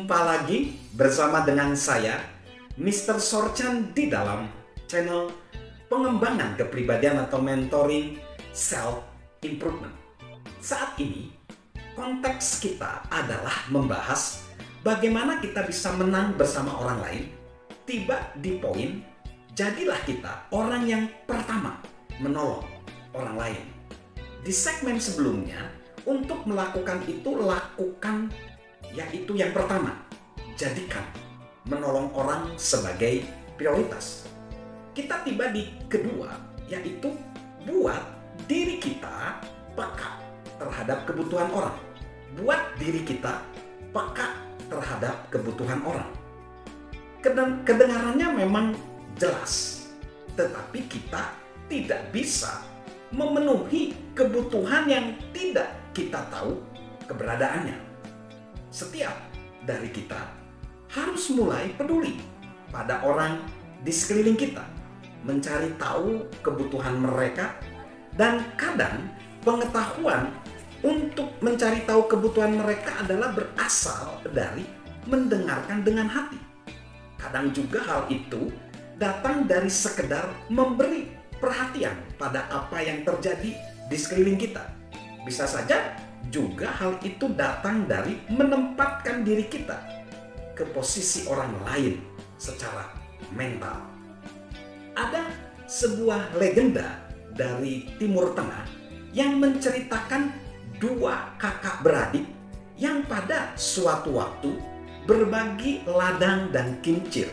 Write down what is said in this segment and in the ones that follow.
Jumpa lagi bersama dengan saya, Mr. Sorchan, di dalam channel pengembangan kepribadian atau mentoring self-improvement. Saat ini, konteks kita adalah membahas bagaimana kita bisa menang bersama orang lain. Tiba di poin, jadilah kita orang yang pertama menolong orang lain. Di segmen sebelumnya, untuk melakukan itu, lakukan yaitu yang pertama, jadikan menolong orang sebagai prioritas. Kita tiba di kedua, yaitu buat diri kita peka terhadap kebutuhan orang. Buat diri kita peka terhadap kebutuhan orang. Kedengarannya memang jelas, tetapi kita tidak bisa memenuhi kebutuhan yang tidak kita tahu keberadaannya. Setiap dari kita harus mulai peduli pada orang di sekeliling kita, mencari tahu kebutuhan mereka, dan kadang pengetahuan untuk mencari tahu kebutuhan mereka adalah berasal dari mendengarkan dengan hati. Kadang juga hal itu datang dari sekedar memberi perhatian pada apa yang terjadi di sekeliling kita. Bisa saja juga hal itu datang dari menempatkan diri kita ke posisi orang lain secara mental. Ada sebuah legenda dari Timur Tengah yang menceritakan dua kakak beradik yang pada suatu waktu berbagi ladang dan kincir.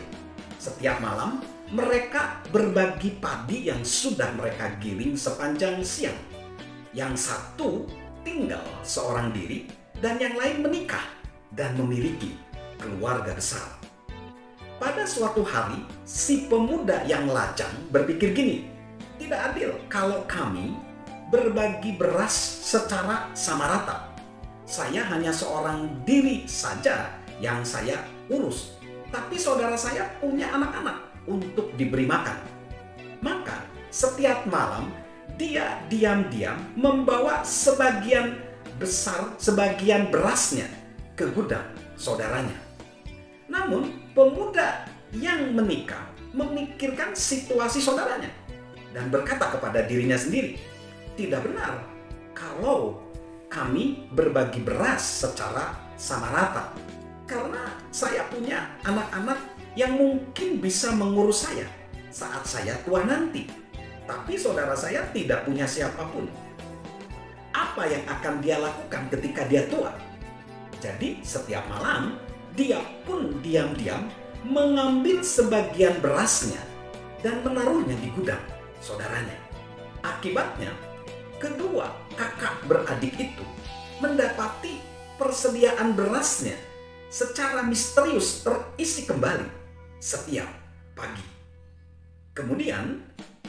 Setiap malam mereka berbagi padi yang sudah mereka giling sepanjang siang. Yang satu tinggal seorang diri dan yang lain menikah dan memiliki keluarga besar. Pada suatu hari, si pemuda yang lajang berpikir gini, tidak adil kalau kami berbagi beras secara sama rata. Saya hanya seorang diri saja yang saya urus, tapi saudara saya punya anak-anak untuk diberi makan. Maka setiap malam dia diam-diam membawa sebagian berasnya ke gudang saudaranya. Namun pemuda yang menikah memikirkan situasi saudaranya dan berkata kepada dirinya sendiri, tidak benar kalau kami berbagi beras secara sama rata, karena saya punya anak-anak yang mungkin bisa mengurus saya saat saya tua nanti. Tapi saudara saya tidak punya siapapun. Apa yang akan dia lakukan ketika dia tua? Jadi setiap malam dia pun diam-diam mengambil sebagian berasnya dan menaruhnya di gudang saudaranya. Akibatnya, kedua kakak beradik itu mendapati persediaan berasnya secara misterius terisi kembali setiap pagi. Kemudian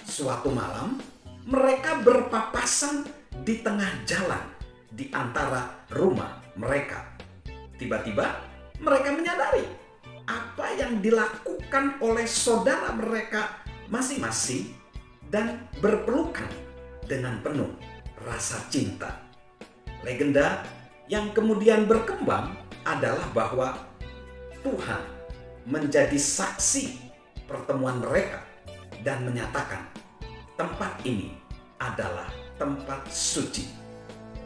suatu malam mereka berpapasan di tengah jalan di antara rumah mereka. Tiba-tiba mereka menyadari apa yang dilakukan oleh saudara mereka masing-masing dan berpelukan dengan penuh rasa cinta. Legenda yang kemudian berkembang adalah bahwa Tuhan menjadi saksi pertemuan mereka dan menyatakan tempat ini adalah tempat suci,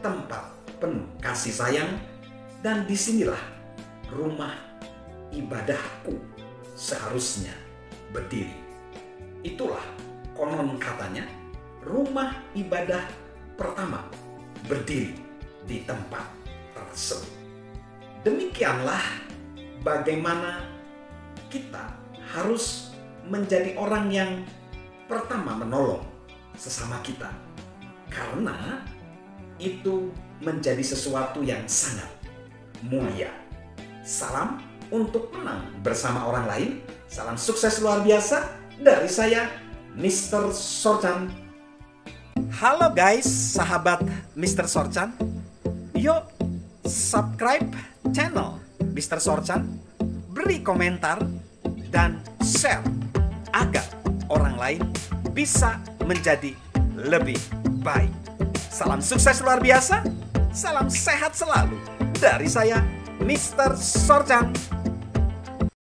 tempat penuh kasih sayang, dan disinilah rumah ibadahku seharusnya berdiri. Itulah konon katanya rumah ibadah pertama berdiri di tempat tersebut. Demikianlah bagaimana kita harus menjadi orang yang pertama menolong sesama kita, karena itu menjadi sesuatu yang sangat mulia. Salam untuk menang bersama orang lain. Salam sukses luar biasa dari saya, Mr. Sorchan. Halo guys, sahabat Mr. Sorchan. Yuk subscribe channel Mr. Sorchan, beri komentar dan share agar orang lain bisa menjadi lebih baik. Salam sukses luar biasa, salam sehat selalu dari saya, Mr. Sorchan.